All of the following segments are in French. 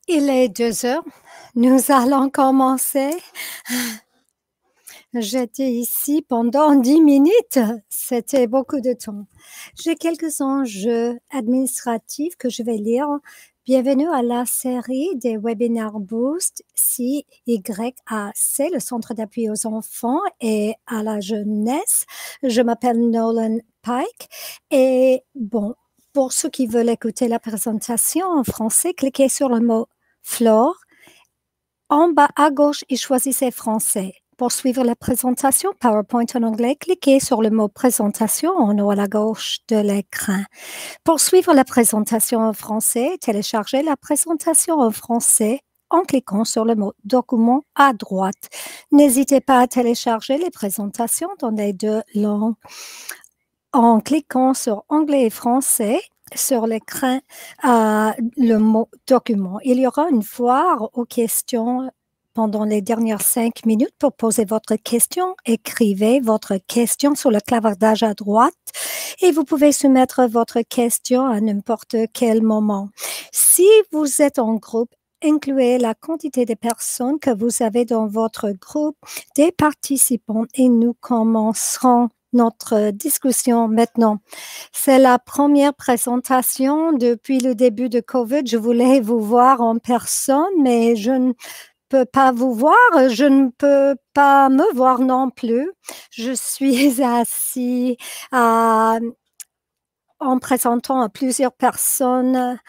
Il est 2 heures. Nous allons commencer. J'étais ici pendant 10 minutes. C'était beaucoup de temps. J'ai quelques enjeux administratifs que je vais lire. Bienvenue à la série des webinaires Boost CYAC, le Centre d'appui aux enfants et à la jeunesse. Je m'appelle Nolan Pike et bon, pour ceux qui veulent écouter la présentation en français, cliquez sur le mot Flore en bas à gauche et choisissez français. Pour suivre la présentation PowerPoint en anglais, cliquez sur le mot présentation en haut à la gauche de l'écran. Pour suivre la présentation en français, téléchargez la présentation en français en cliquant sur le mot document à droite. N'hésitez pas à télécharger les présentations dans les deux langues en cliquant sur anglais et français sur l'écran le mot document. Il y aura une foire aux questions pendant les dernières 5 minutes pour poser votre question. Écrivez votre question sur le clavardage à droite et vous pouvez soumettre votre question à n'importe quel moment. Si vous êtes en groupe, incluez la quantité de personnes que vous avez dans votre groupe des participants et nous commencerons notre discussion maintenant. C'est la première présentation depuis le début de COVID. Je voulais vous voir en personne, mais je ne peux pas vous voir. Je ne peux pas me voir non plus. Je suis assis en présentant à plusieurs personnes.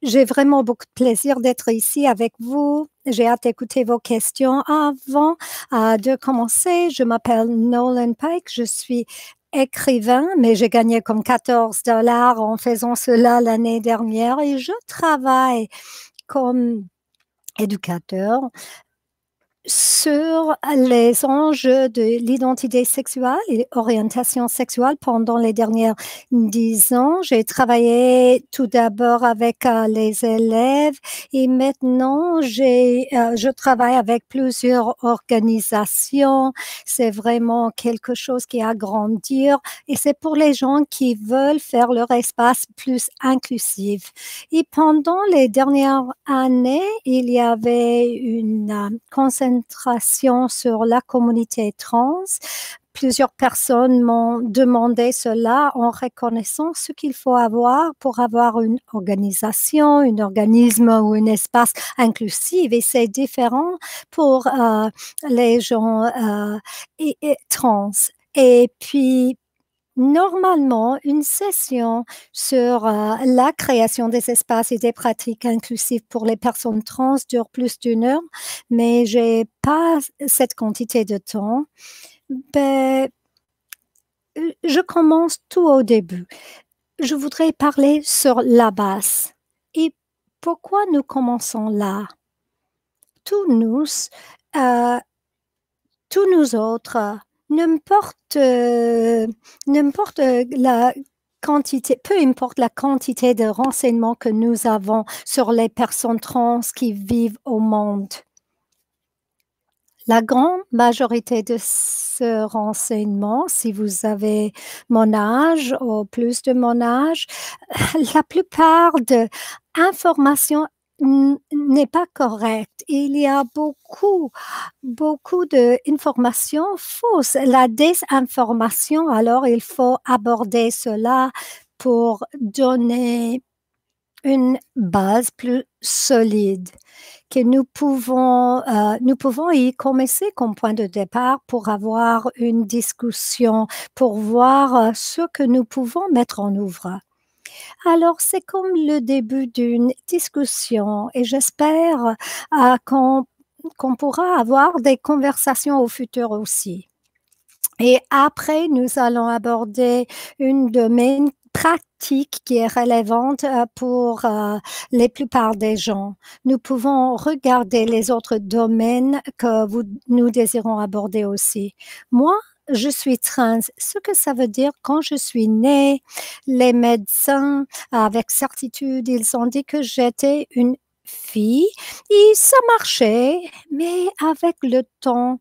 J'ai vraiment beaucoup de plaisir d'être ici avec vous. J'ai hâte d'écouter vos questions. Avant de commencer, je m'appelle Nolan Pike. Je suis écrivain, mais j'ai gagné comme 14 $ en faisant cela l'année dernière et je travaille comme éducateur sur les enjeux de l'identité sexuelle et orientation sexuelle pendant les dernières 10 ans. J'ai travaillé tout d'abord avec les élèves et maintenant je travaille avec plusieurs organisations. C'est vraiment quelque chose qui a grandi et c'est pour les gens qui veulent faire leur espace plus inclusif. Et pendant les dernières années, il y avait une concentration sur la communauté trans. Plusieurs personnes m'ont demandé cela en reconnaissant ce qu'il faut avoir pour avoir une organisation, un organisme ou un espace inclusif. Et c'est différent pour les gens trans. Et puis, normalement, une session sur la création des espaces et des pratiques inclusives pour les personnes trans dure plus d'1 heure, mais j'ai pas cette quantité de temps. Ben, je commence tout au début. Je voudrais parler sur la base. Et pourquoi nous commençons là? Tous nous autres, n'importe la quantité, peu importe la quantité de renseignements que nous avons sur les personnes trans qui vivent au monde. La grande majorité de ce renseignement, si vous avez mon âge ou plus de mon âge, la plupart de informations n'est pas correcte. Il y a beaucoup d'informations fausses. La désinformation, alors il faut aborder cela pour donner une base plus solide que nous pouvons y commencer comme point de départ pour avoir une discussion, pour voir ce que nous pouvons mettre en œuvre. Alors, c'est comme le début d'une discussion et j'espère qu'on pourra avoir des conversations au futur aussi. Et après, nous allons aborder une domaine pratique qui est relevante pour la plupart des gens. Nous pouvons regarder les autres domaines que nous désirons aborder aussi. Moi, je suis trans. Ce que ça veut dire, quand je suis née, les médecins, avec certitude, ils ont dit que j'étais une fille et ça marchait, mais avec le temps,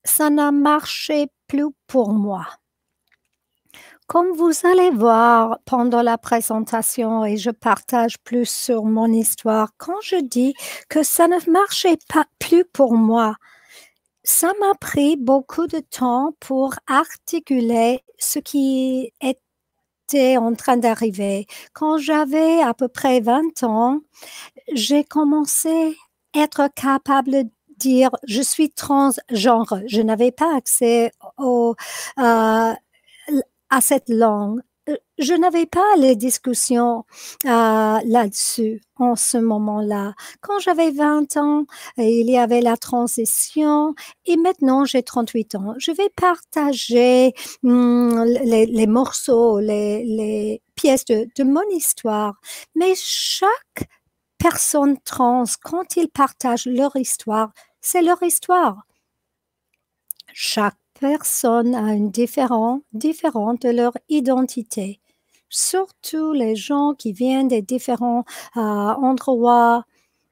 ça n'a marché plus pour moi. Comme vous allez voir pendant la présentation et je partage plus sur mon histoire, quand je dis que ça ne marchait pas plus pour moi, ça m'a pris beaucoup de temps pour articuler ce qui était en train d'arriver. Quand j'avais à peu près 20 ans, j'ai commencé à être capable de dire je suis transgenre. Je n'avais pas accès euh, à cette langue. Je n'avais pas les discussions là-dessus en ce moment-là. Quand j'avais 20 ans, il y avait la transition et maintenant j'ai 38 ans. Je vais partager les morceaux, les pièces de mon histoire. Mais chaque personne trans, quand ils partagent leur histoire, c'est leur histoire. Chaque personne a une différente de leur identité. Surtout les gens qui viennent des différents endroits.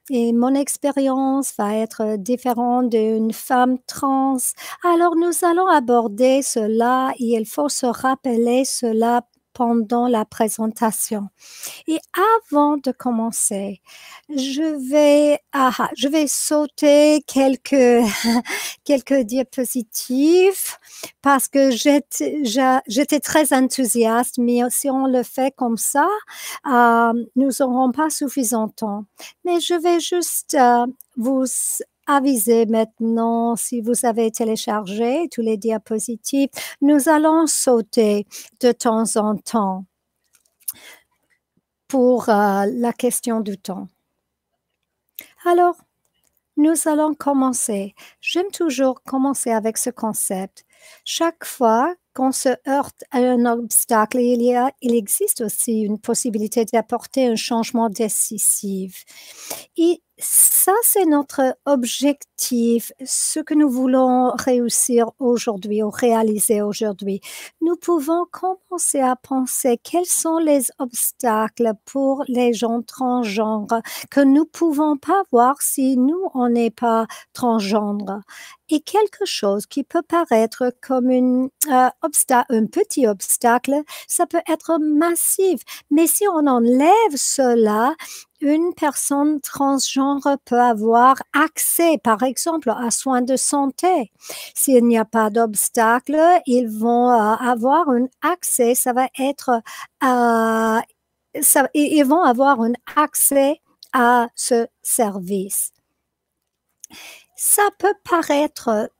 Et mon expérience va être différente d'une femme trans. Alors nous allons aborder cela et il faut se rappeler cela pendant la présentation. Et avant de commencer, je vais sauter quelques diapositives parce que j'étais très enthousiaste, mais si on le fait comme ça, nous n'aurons pas suffisant de temps. Mais je vais juste vous aviser maintenant si vous avez téléchargé tous les diapositives. Nous allons sauter de temps en temps pour la question du temps. Alors, nous allons commencer. J'aime toujours commencer avec ce concept. Chaque fois qu'on se heurte à un obstacle, il existe aussi une possibilité d'apporter un changement décisif. Et ça, c'est notre objectif, ce que nous voulons réussir aujourd'hui ou réaliser aujourd'hui. Nous pouvons commencer à penser quels sont les obstacles pour les gens transgenres que nous ne pouvons pas voir si nous, on n'est pas transgenre. Et quelque chose qui peut paraître comme un petit obstacle, ça peut être massif. Mais si on enlève cela, une personne transgenre peut avoir accès, par exemple, à soins de santé. S'il n'y a pas d'obstacle, ils vont avoir un accès, ça va être, ils vont avoir un accès à ce service. Ça peut paraître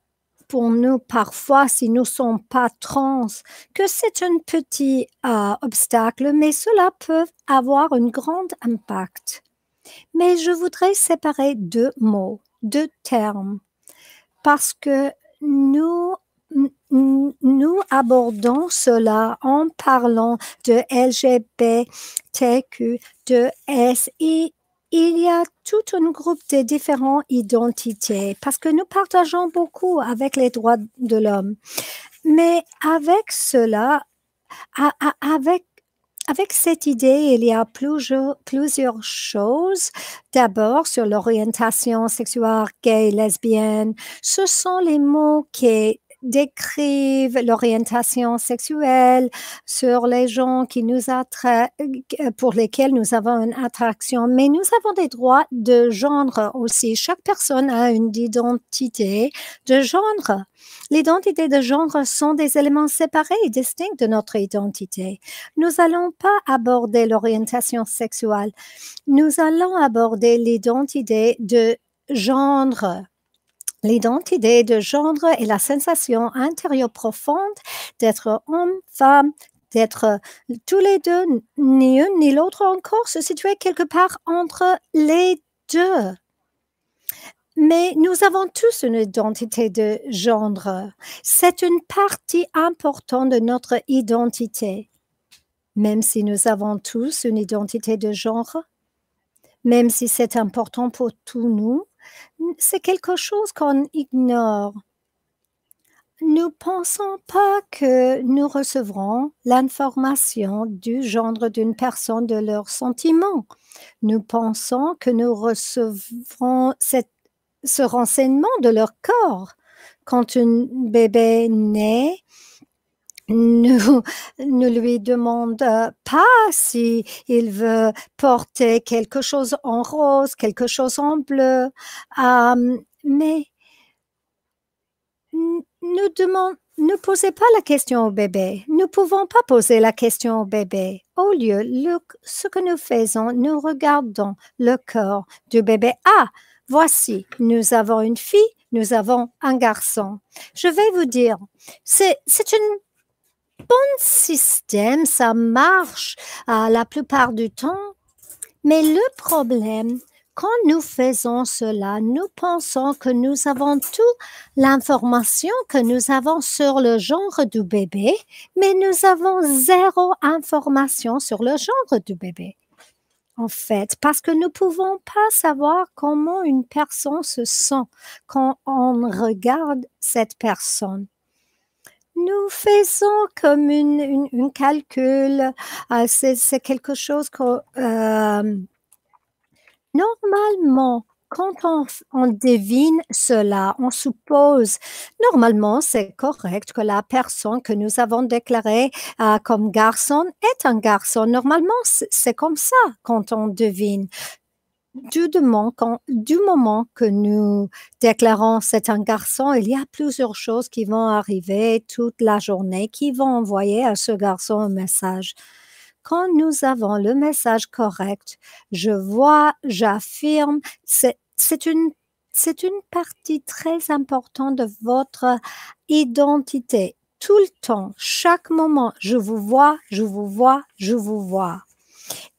pour nous parfois, si nous ne sommes pas trans, que c'est un petit obstacle, mais cela peut avoir un grand impact. Mais je voudrais séparer deux mots, deux termes, parce que nous abordons cela en parlant de LGBTQ, de S, et il y a tout un groupe de différentes identités, parce que nous partageons beaucoup avec les droits de l'homme. Mais avec cela, avec cette idée, il y a plusieurs choses. D'abord, sur l'orientation sexuelle, gay, lesbienne. Ce sont les mots qui décrivent l'orientation sexuelle sur les gens qui nous attirent, pour lesquels nous avons une attraction. Mais nous avons des droits de genre aussi. Chaque personne a une identité de genre. L'identité de genre sont des éléments séparés et distincts de notre identité. Nous n'allons pas aborder l'orientation sexuelle. Nous allons aborder l'identité de genre. L'identité de genre est la sensation intérieure profonde d'être homme, femme, d'être tous les deux, ni une ni l'autre encore, se situer quelque part entre les deux. Mais nous avons tous une identité de genre. C'est une partie importante de notre identité. Même si nous avons tous une identité de genre, même si c'est important pour tous nous, c'est quelque chose qu'on ignore. Nous ne pensons pas que nous recevrons l'information du genre d'une personne de leurs sentiments. Nous pensons que nous recevrons ce renseignement de leur corps. Quand un bébé naît, ne, ne lui demande pas si il veut porter quelque chose en rose, quelque chose en bleu, mais ne posez pas la question au bébé. Nous ne pouvons pas poser la question au bébé. Au lieu, ce que nous faisons, nous regardons le corps du bébé. Ah, voici, nous avons une fille, nous avons un garçon. Je vais vous dire, c'est un bon système, ça marche la plupart du temps, mais le problème, quand nous faisons cela, nous pensons que nous avons toute l'information que nous avons sur le genre du bébé, mais nous avons zéro information sur le genre du bébé. En fait, parce que nous ne pouvons pas savoir comment une personne se sent quand on regarde cette personne. Nous faisons comme une calcul, c'est quelque chose que normalement, quand on devine cela, on suppose, normalement, c'est correct que la personne que nous avons déclarée comme garçon est un garçon. Normalement, c'est comme ça quand on devine. Du moment que nous déclarons c'est un garçon, il y a plusieurs choses qui vont arriver toute la journée qui vont envoyer à ce garçon un message. Quand nous avons le message correct, je vois, j'affirme, c'est une partie très importante de votre identité. Tout le temps, chaque moment, je vous vois, je vous vois, je vous vois.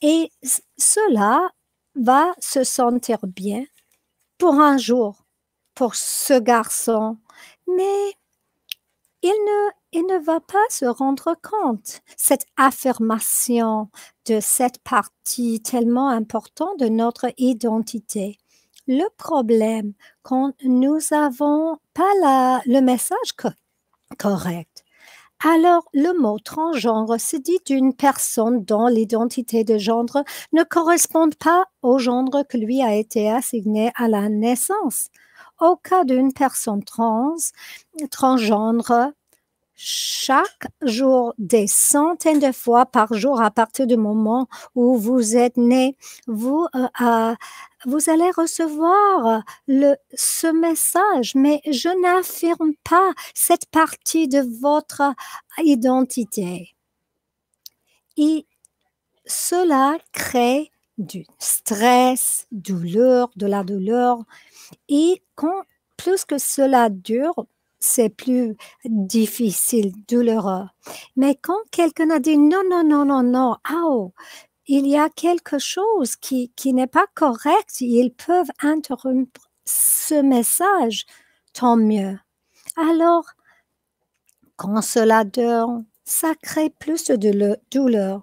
Et cela va se sentir bien pour un jour, pour ce garçon, mais il ne va pas se rendre compte. Cette affirmation de cette partie tellement importante de notre identité. Le problème, quand nous n'avons pas le message correct, alors le mot transgenre se dit d'une personne dont l'identité de genre ne correspond pas au genre que lui a été assigné à la naissance. Au cas d'une personne transgenre, chaque jour, des centaines de fois par jour, à partir du moment où vous êtes né, vous allez recevoir ce message, mais je n'affirme pas cette partie de votre identité. Et cela crée du stress, de la douleur, et plus que cela dure, c'est plus difficile, douloureux. Mais quand quelqu'un a dit non, non, non, non, non, oh, il y a quelque chose qui n'est pas correct, ils peuvent interrompre ce message, tant mieux. Alors, quand cela dure, ça crée plus de douleur.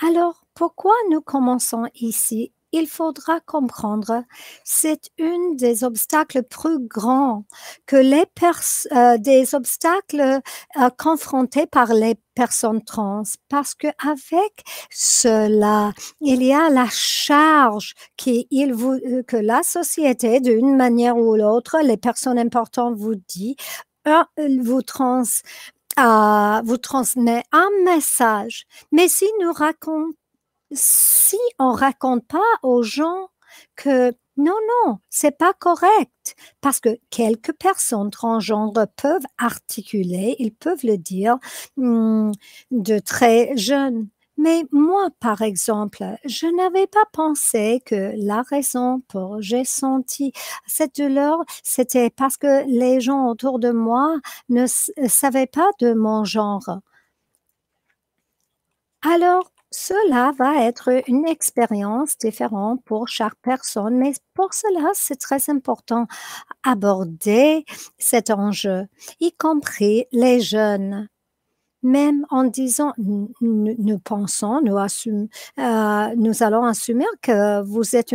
Alors, pourquoi nous commençons ici? Il faudra comprendre, c'est un des obstacles plus grands que des obstacles confrontés par les personnes trans, parce que avec cela, il y a la charge que la société, d'une manière ou l'autre, les personnes importantes vous dit, vous vous transmet un message. Mais si on raconte pas aux gens que non, non, c'est pas correct, parce que quelques personnes transgenres peuvent articuler, ils peuvent le dire de très jeunes. Mais moi, par exemple, je n'avais pas pensé que la raison pour j'ai senti cette douleur, c'était parce que les gens autour de moi ne savaient pas de mon genre. Alors, cela va être une expérience différente pour chaque personne, mais pour cela, c'est très important d'aborder cet enjeu, y compris les jeunes. Même en disant, nous pensons, nous allons assumer que vous êtes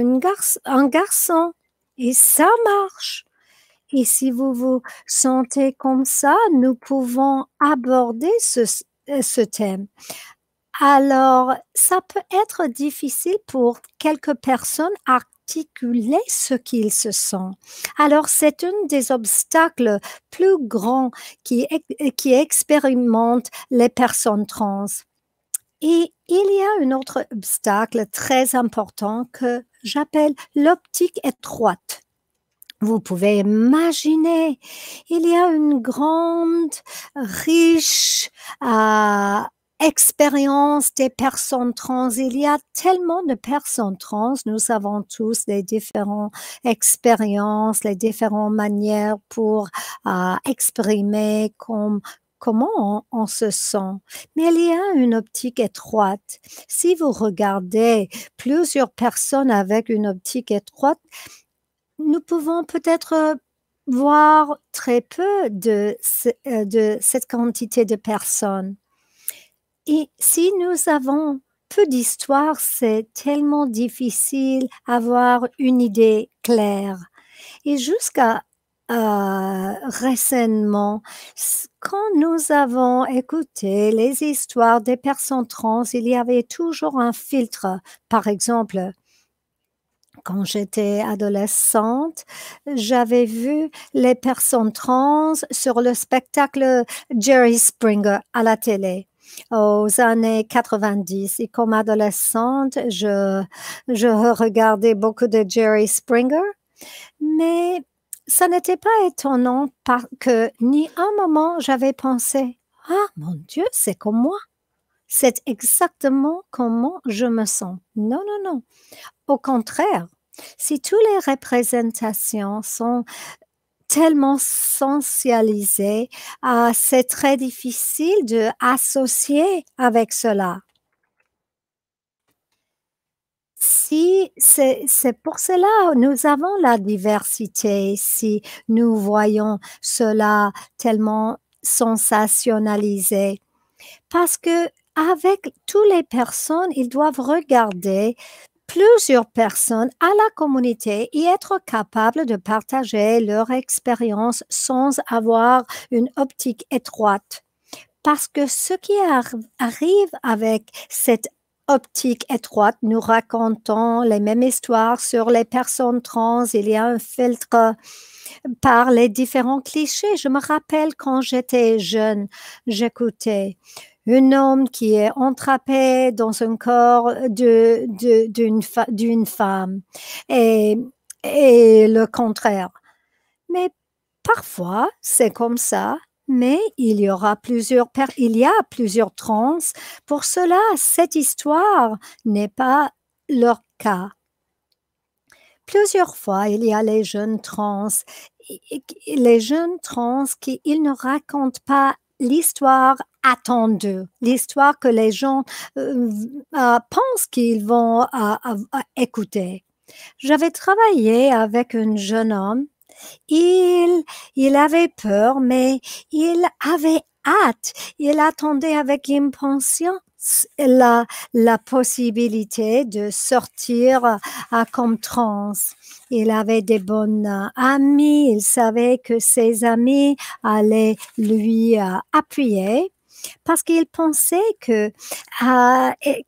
un garçon et ça marche. Et si vous vous sentez comme ça, nous pouvons aborder ce thème. Alors, ça peut être difficile pour quelques personnes à articuler ce qu'il se sent. Alors, c'est un des obstacles plus grands qui expérimentent les personnes trans. Et il y a un autre obstacle très important que j'appelle l'optique étroite. Vous pouvez imaginer, il y a une grande, riche expérience des personnes trans. Il y a tellement de personnes trans. Nous avons tous les différentes expériences, les différentes manières pour exprimer comment on se sent. Mais il y a une optique étroite. Si vous regardez plusieurs personnes avec une optique étroite, nous pouvons peut-être voir très peu de cette quantité de personnes. Et si nous avons peu d'histoire, c'est tellement difficile d'avoir une idée claire. Et jusqu'à récemment, quand nous avons écouté les histoires des personnes trans, il y avait toujours un filtre. Par exemple, quand j'étais adolescente, j'avais vu les personnes trans sur le spectacle Jerry Springer à la télé aux années 90. Et comme adolescente, je regardais beaucoup de Jerry Springer, mais ça n'était pas étonnant que ni un moment j'avais pensé, ah mon Dieu, c'est comme moi. C'est exactement comment je me sens. Non, non, non. Au contraire, si toutes les représentations sont tellement sensualisées, c'est très difficile de associer avec cela. Si c'est pour cela nous avons la diversité, si nous voyons cela tellement sensationnalisé, parce que avec toutes les personnes, ils doivent regarder plusieurs personnes à la communauté et être capables de partager leur expérience sans avoir une optique étroite. Parce que ce qui arrive avec cette optique étroite, nous racontons les mêmes histoires sur les personnes trans, il y a un filtre par les différents clichés. Je me rappelle quand j'étais jeune, j'écoutais un homme qui est entrapé dans un corps d'une femme et, et le contraire. Mais parfois, c'est comme ça, mais il y a plusieurs trans. Pour cela, cette histoire n'est pas leur cas. Plusieurs fois, il y a les jeunes trans qui ils ne racontent pas l'histoire attendue, l'histoire que les gens pensent qu'ils vont écouter. J'avais travaillé avec un jeune homme. Il avait peur, mais il avait hâte. Il attendait avec impatience la possibilité de sortir comme trans. Il avait des bons amis. Il savait que ses amis allaient lui appuyer parce qu'il pensait que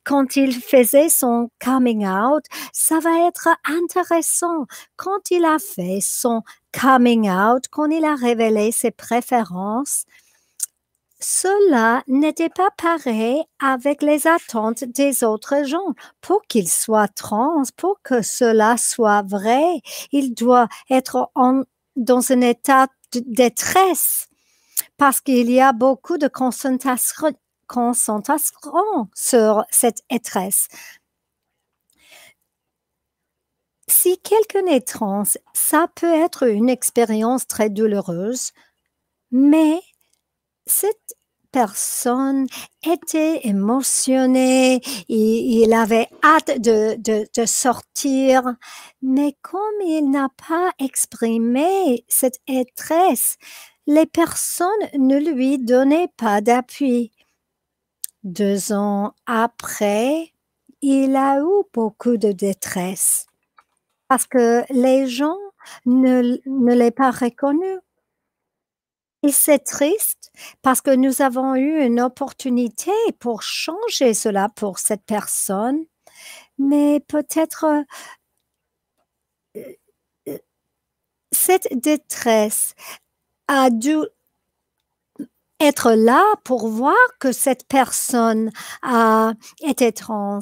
quand il faisait son coming out, ça va être intéressant. Quand il a fait son coming out, quand il a révélé ses préférences, cela n'était pas pareil avec les attentes des autres gens. Pour qu'il soit trans, pour que cela soit vrai, il doit être dans un état de détresse parce qu'il y a beaucoup de concentration sur cette détresse. Si quelqu'un est trans, ça peut être une expérience très douloureuse, mais cette personne était émotionnée, il avait hâte de sortir, mais comme il n'a pas exprimé cette détresse, les personnes ne lui donnaient pas d'appui. 2 ans après, il a eu beaucoup de détresse parce que les gens ne l'ont pas reconnu. Et c'est triste parce que nous avons eu une opportunité pour changer cela pour cette personne, mais peut-être cette détresse a dû être là pour voir que cette personne a été trans.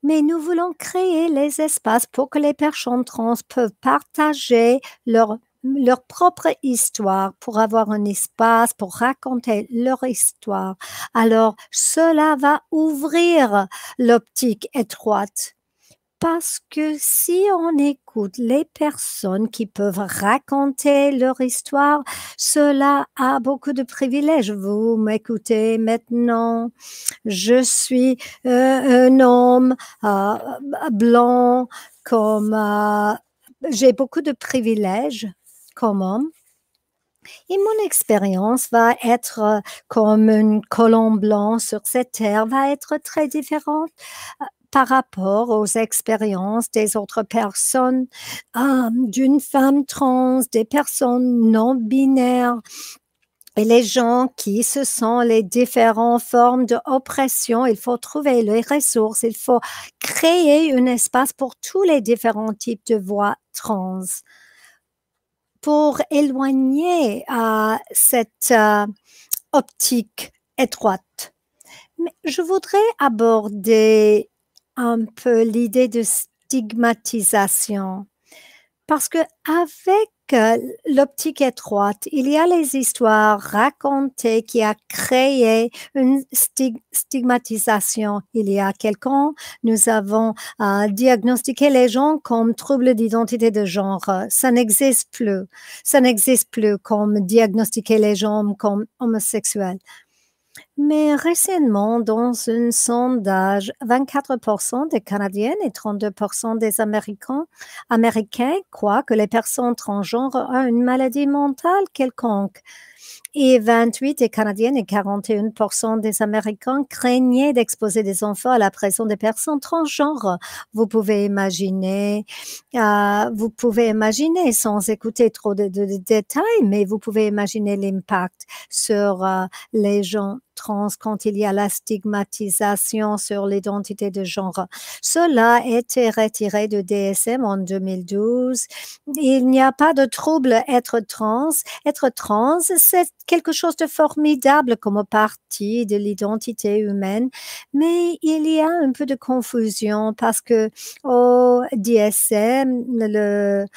Mais nous voulons créer les espaces pour que les personnes trans peuvent partager leur propre histoire, pour avoir un espace pour raconter leur histoire. Alors, cela va ouvrir l'optique étroite. Parce que si on écoute les personnes qui peuvent raconter leur histoire, cela a beaucoup de privilèges. Vous m'écoutez maintenant, je suis un homme blanc, j'ai beaucoup de privilèges comme homme. Et mon expérience va être comme un colon blanc sur cette terre, va être très différente par rapport aux expériences des autres personnes, d'une femme trans, des personnes non binaires et les gens qui se sont les différentes formes d'oppression. Il faut trouver les ressources, il faut créer un espace pour tous les différents types de voix trans pour éloigner cette optique étroite. Mais je voudrais aborder un peu l'idée de stigmatisation. Parce que avec l'optique étroite, il y a les histoires racontées qui a créé une stigmatisation. Il y a quelqu'un, nous avons diagnostiqué les gens comme troubles d'identité de genre. Ça n'existe plus. Ça n'existe plus comme diagnostiquer les gens comme homosexuels. Mais récemment, dans un sondage, 24% des Canadiennes et 32% des Américains croient que les personnes transgenres ont une maladie mentale quelconque. Et 28 des Canadiennes et 41% des Américains craignaient d'exposer des enfants à la pression des personnes transgenres. Vous pouvez imaginer, sans écouter trop de détails, mais vous pouvez imaginer l'impact sur les gens trans quand il y a la stigmatisation sur l'identité de genre. Cela a été retiré de DSM en 2012. Il n'y a pas de trouble être trans. Être trans, c'est quelque chose de formidable comme partie de l'identité humaine, mais il y a un peu de confusion parce que au DSM, le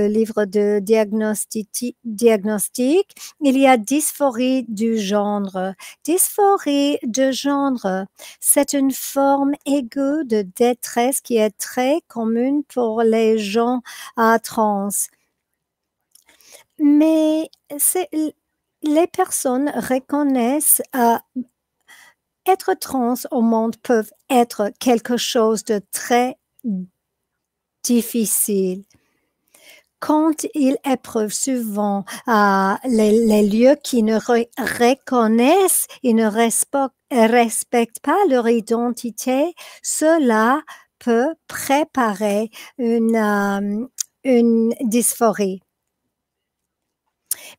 livre de diagnostic, il y a dysphorie du genre. Dysphorie de genre, c'est une forme aiguë de détresse qui est très commune pour les gens trans. Mais les personnes reconnaissent être trans au monde peuvent être quelque chose de très difficile. Quand ils éprouvent souvent les lieux qui ne reconnaissent et ne respectent pas leur identité, cela peut préparer une dysphorie.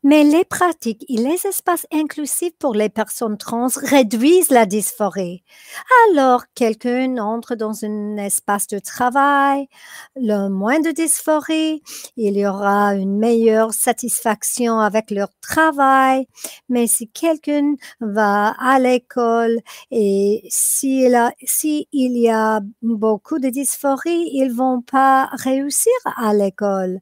Mais les pratiques et les espaces inclusifs pour les personnes trans réduisent la dysphorie. Alors, quelqu'un entre dans un espace de travail, le moins de dysphorie, il y aura une meilleure satisfaction avec leur travail. Mais si quelqu'un va à l'école et s'il y a beaucoup de dysphorie, ils vont pas réussir à l'école.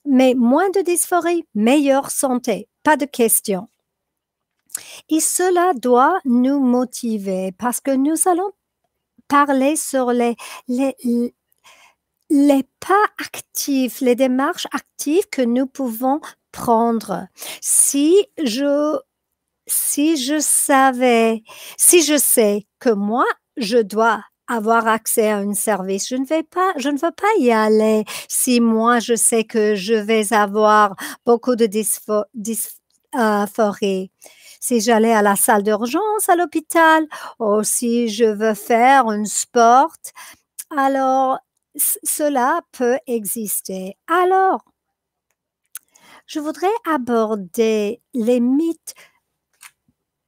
Mais moins de dysphorie, meilleure santé, pas de question. Et cela doit nous motiver parce que nous allons parler sur les pas actifs, les démarches actives que nous pouvons prendre. Si je sais que moi, je dois avoir accès à un service. Je ne veux pas y aller si moi je sais que je vais avoir beaucoup de dysphorie. Si j'allais à la salle d'urgence à l'hôpital ou si je veux faire un sport, alors cela peut exister. Alors, je voudrais aborder les mythes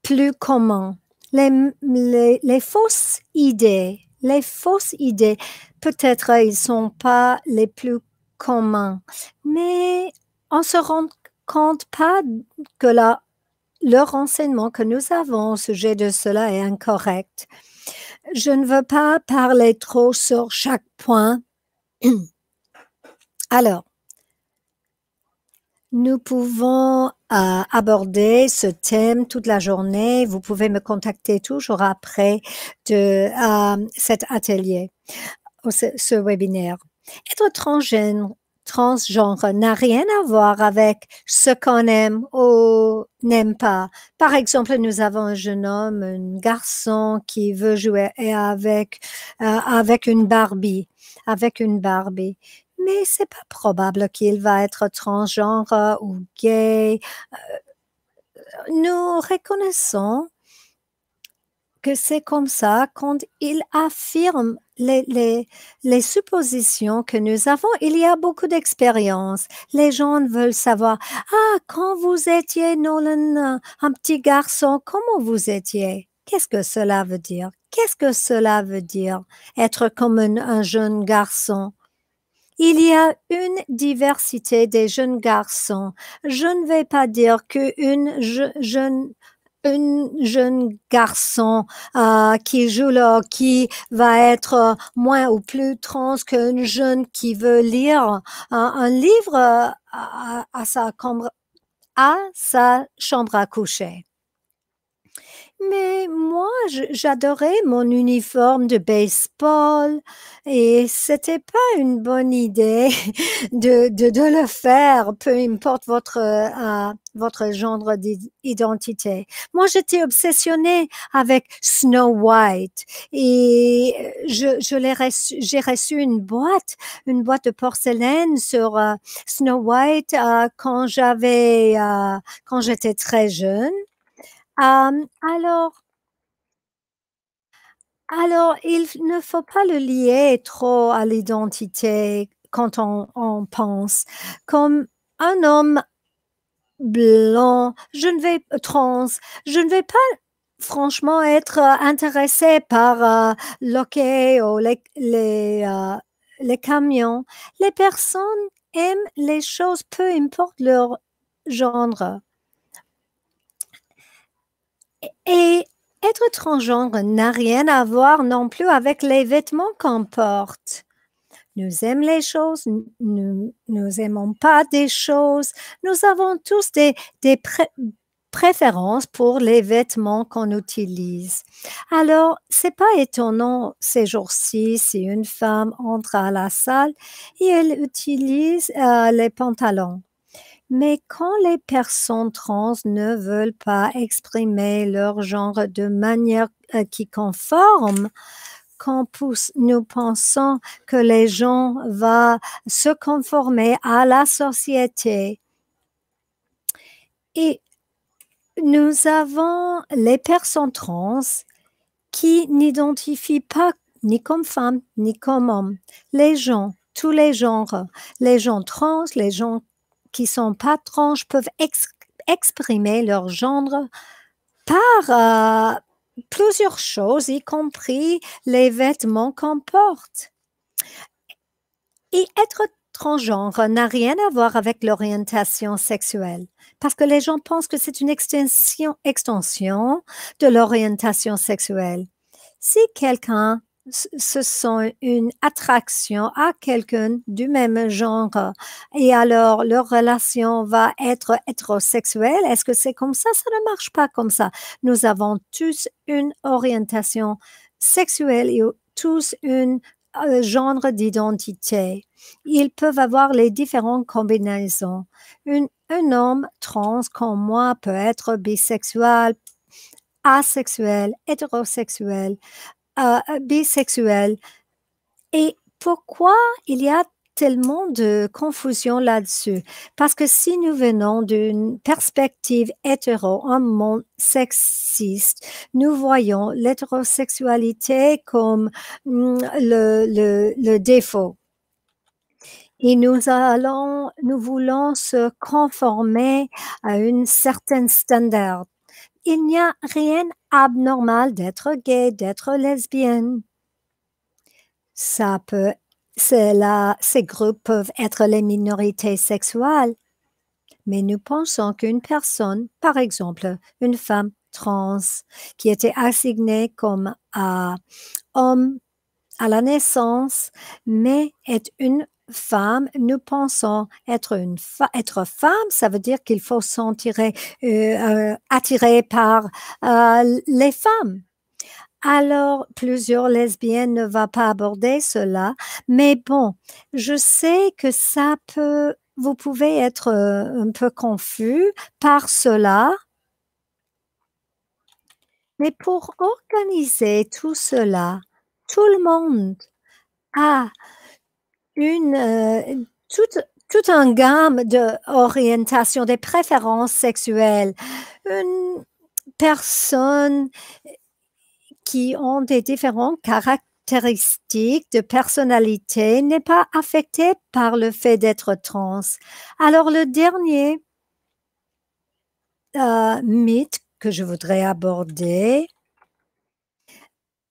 plus communs, les fausses idées, Les fausses idées, peut-être ils ne sont pas les plus communs, mais on ne se rend compte pas que le renseignement que nous avons au sujet de cela est incorrect. Je ne veux pas parler trop sur chaque point. Alors, nous pouvons aborder ce thème toute la journée. Vous pouvez me contacter toujours après de cet atelier, ce webinaire. Être transgenre n'a rien à voir avec ce qu'on aime ou n'aime pas. Par exemple, nous avons un jeune homme, un garçon qui veut jouer avec une Barbie, Mais c'est pas probable qu'il va être transgenre ou gay. Nous reconnaissons que c'est comme ça quand il affirme les suppositions que nous avons. Il y a beaucoup d'expérience. Les gens veulent savoir, ah, quand vous étiez Nolan, un petit garçon, comment vous étiez? Qu'est-ce que cela veut dire? Qu'est-ce que cela veut dire être comme un jeune garçon? Il y a une diversité des jeunes garçons. Je ne vais pas dire un jeune garçon qui joue le hockey va être moins ou plus trans qu'un jeune qui veut lire un livre à sa chambre à coucher. Mais moi, j'adorais mon uniforme de baseball et c'était pas une bonne idée de le faire, peu importe votre genre d'identité. Moi, j'étais obsessionnée avec Snow White et j'ai reçu une boîte de porcelaine sur Snow White quand j'étais très jeune. Alors, il ne faut pas le lier trop à l'identité quand on pense. Comme un homme blanc, trans, je ne vais pas franchement être intéressée par l'hockey ou les camions. Les personnes aiment les choses, peu importe leur genre. Et être transgenre n'a rien à voir non plus avec les vêtements qu'on porte. Nous aimons les choses, nous aimons pas des choses. Nous avons tous des préférences pour les vêtements qu'on utilise. Alors, c'est pas étonnant ces jours-ci si une femme entre à la salle et elle utilise les pantalons. Mais quand les personnes trans ne veulent pas exprimer leur genre de manière qui conforme, nous pensons que les gens vont se conformer à la société. Et nous avons les personnes trans qui n'identifient pas ni comme femmes ni comme hommes. Les gens, tous les genres, les gens trans, les gens qui sont pas trans peuvent exprimer leur genre par plusieurs choses, y compris les vêtements qu'on porte. Et être transgenre n'a rien à voir avec l'orientation sexuelle, parce que les gens pensent que c'est une extension de l'orientation sexuelle. Si quelqu'un se sent une attraction à quelqu'un du même genre et alors leur relation va être hétérosexuelle, est-ce que c'est comme ça? Ça ne marche pas comme ça. Nous avons tous une orientation sexuelle et tous un genre d'identité. Ils peuvent avoir les différentes combinaisons. Un homme trans comme moi peut être bisexuel, asexuel, hétérosexuel, bisexuel. Et pourquoi il y a tellement de confusion là-dessus? Parce que si nous venons d'une perspective hétéro, un monde sexiste, nous voyons l'hétérosexualité comme le défaut. Et nous voulons se conformer à une certaine standard. Il n'y a rien abnormal d'être gay, d'être lesbienne. Ça peut, ces groupes peuvent être les minorités sexuelles, mais nous pensons qu'une personne, par exemple, une femme trans qui était assignée comme homme à la naissance, mais est une femme, nous pensons être femme, ça veut dire qu'il faut se sentir attiré par les femmes. Alors, plusieurs lesbiennes ne vont pas aborder cela, mais bon, je sais que vous pouvez être un peu confus par cela, mais pour organiser tout cela, tout le monde a une, toute une gamme d'orientation, des préférences sexuelles. Une personne qui ont des différentes caractéristiques de personnalité n'est pas affectée par le fait d'être trans. Alors, le dernier mythe que je voudrais aborder,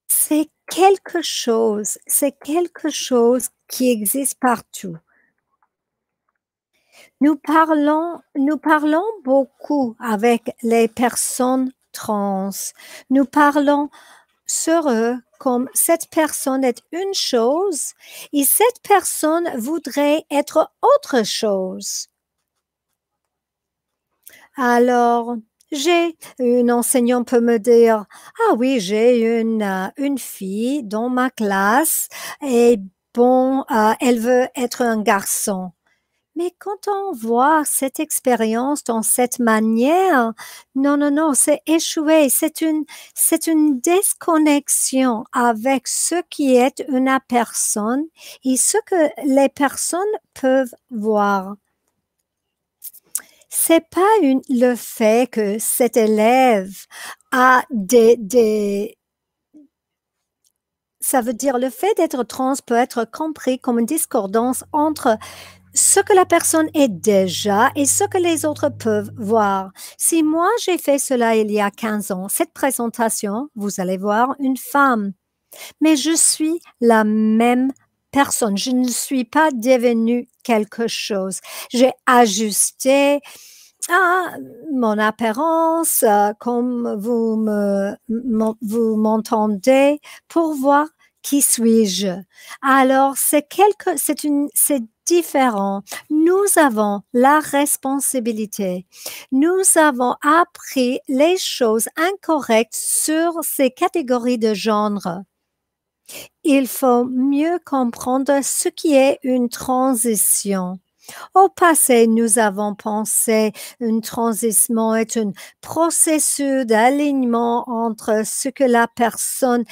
c'est quelque chose qui existe partout. Nous parlons beaucoup avec les personnes trans. Nous parlons sur eux comme cette personne est une chose et cette personne voudrait être autre chose. Alors, une enseignante peut me dire, ah oui, j'ai une fille dans ma classe et bon, elle veut être un garçon. Mais quand on voit cette expérience dans cette manière, non, non, non, c'est échoué. C'est une déconnexion avec ce qui est une personne et ce que les personnes peuvent voir. C'est pas le fait que cet élève a ça veut dire le fait d'être trans peut être compris comme une discordance entre ce que la personne est déjà et ce que les autres peuvent voir. Si moi j'ai fait cela il y a 15 ans, cette présentation, vous allez voir une femme, mais je suis la même personne. Je ne suis pas devenue quelque chose. J'ai ajusté mon apparence, comme vous m'entendez, pour voir qui suis-je. Alors, c'est différent. Nous avons la responsabilité. Nous avons appris les choses incorrectes sur ces catégories de genre. Il faut mieux comprendre ce qui est une transition. Au passé, nous avons pensé une transition est un processus d'alignement entre ce que la personne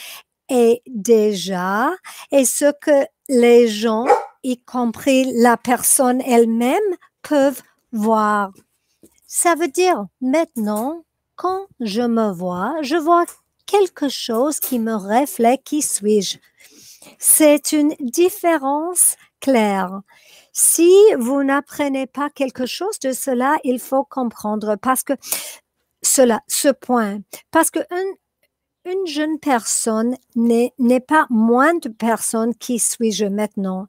est déjà et ce que les gens, y compris la personne elle-même, peuvent voir. Ça veut dire maintenant, quand je vois quelque chose qui me reflète qui suis-je. C'est une différence claire. Si vous n'apprenez pas quelque chose de cela, il faut comprendre ce point. Parce que une jeune personne n'est pas moins de personne qui suis-je maintenant.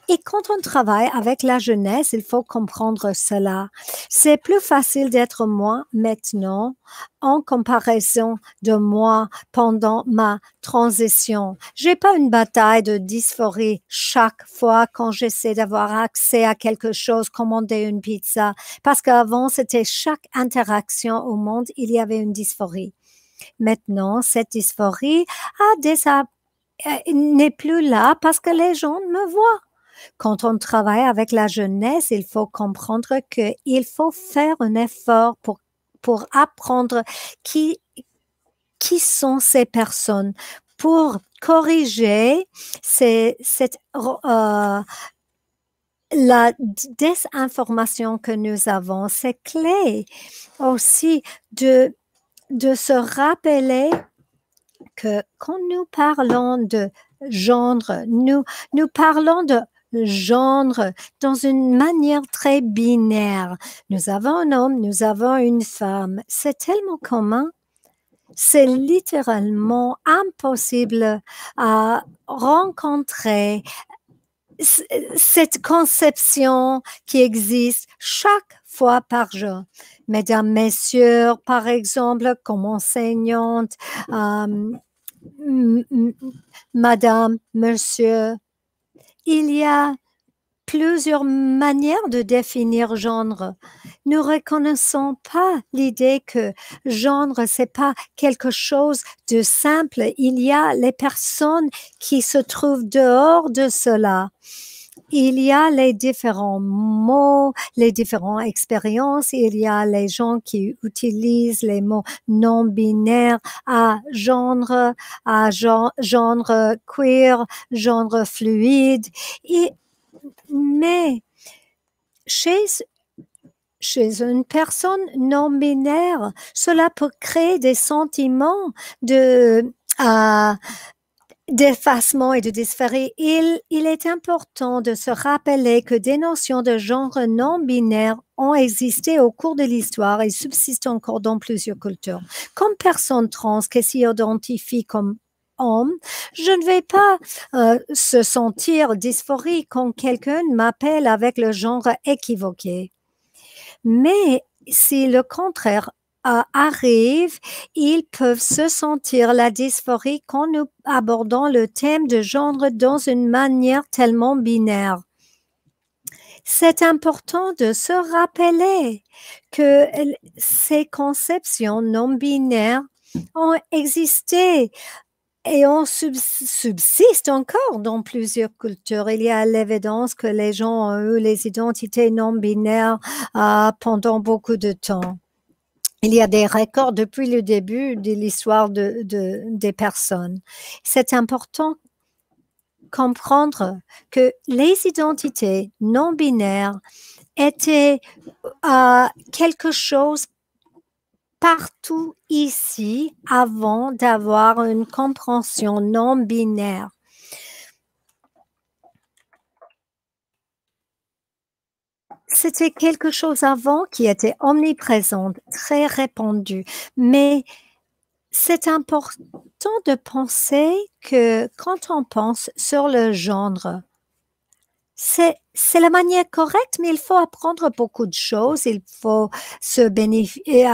Et quand on travaille avec la jeunesse, il faut comprendre cela. C'est plus facile d'être moi maintenant en comparaison de moi pendant ma transition. J'ai pas une bataille de dysphorie chaque fois quand j'essaie d'avoir accès à quelque chose, commander une pizza, parce qu'avant, c'était chaque interaction au monde, il y avait une dysphorie. Maintenant, cette dysphorie n'est plus là parce que les gens me voient. Quand on travaille avec la jeunesse, il faut comprendre qu'il faut faire un effort pour apprendre qui sont ces personnes, pour corriger la désinformation que nous avons. C'est clé aussi de se rappeler que quand nous parlons de genre, nous parlons de genre dans une manière très binaire. Nous avons un homme, nous avons une femme. C'est tellement commun. C'est littéralement impossible à rencontrer cette conception qui existe chaque fois par jour. Mesdames, messieurs, par exemple, comme enseignante, madame, monsieur, il y a plusieurs manières de définir genre. Nous reconnaissons pas l'idée que genre, c'est pas quelque chose de simple. Il y a les personnes qui se trouvent dehors de cela. Il y a les différents mots, les différentes expériences. Il y a les gens qui utilisent les mots non binaires à genre queer, genre fluide. Mais chez une personne non binaire, cela peut créer des sentiments d'effacement et de dysphorie. Il est important de se rappeler que des notions de genre non binaire ont existé au cours de l'histoire et subsistent encore dans plusieurs cultures. Comme personne trans qui s'identifie comme homme, je ne vais pas se sentir dysphorie quand quelqu'un m'appelle avec le genre équivoqué. Mais si le contraire arrive, ils peuvent se sentir la dysphorie quand nous abordons le thème de genre dans une manière tellement binaire. C'est important de se rappeler que ces conceptions non binaires ont existé et on subsiste encore dans plusieurs cultures. Il y a l'évidence que les gens ont eu les identités non binaires pendant beaucoup de temps. Il y a des records depuis le début de l'histoire des personnes. C'est important de comprendre que les identités non binaires étaient quelque chose partout ici avant d'avoir une compréhension non binaire. C'était quelque chose avant qui était omniprésent, très répandu, mais c'est important de penser que quand on pense sur le genre, c'est la manière correcte, mais il faut apprendre beaucoup de choses, il faut se bénéficier,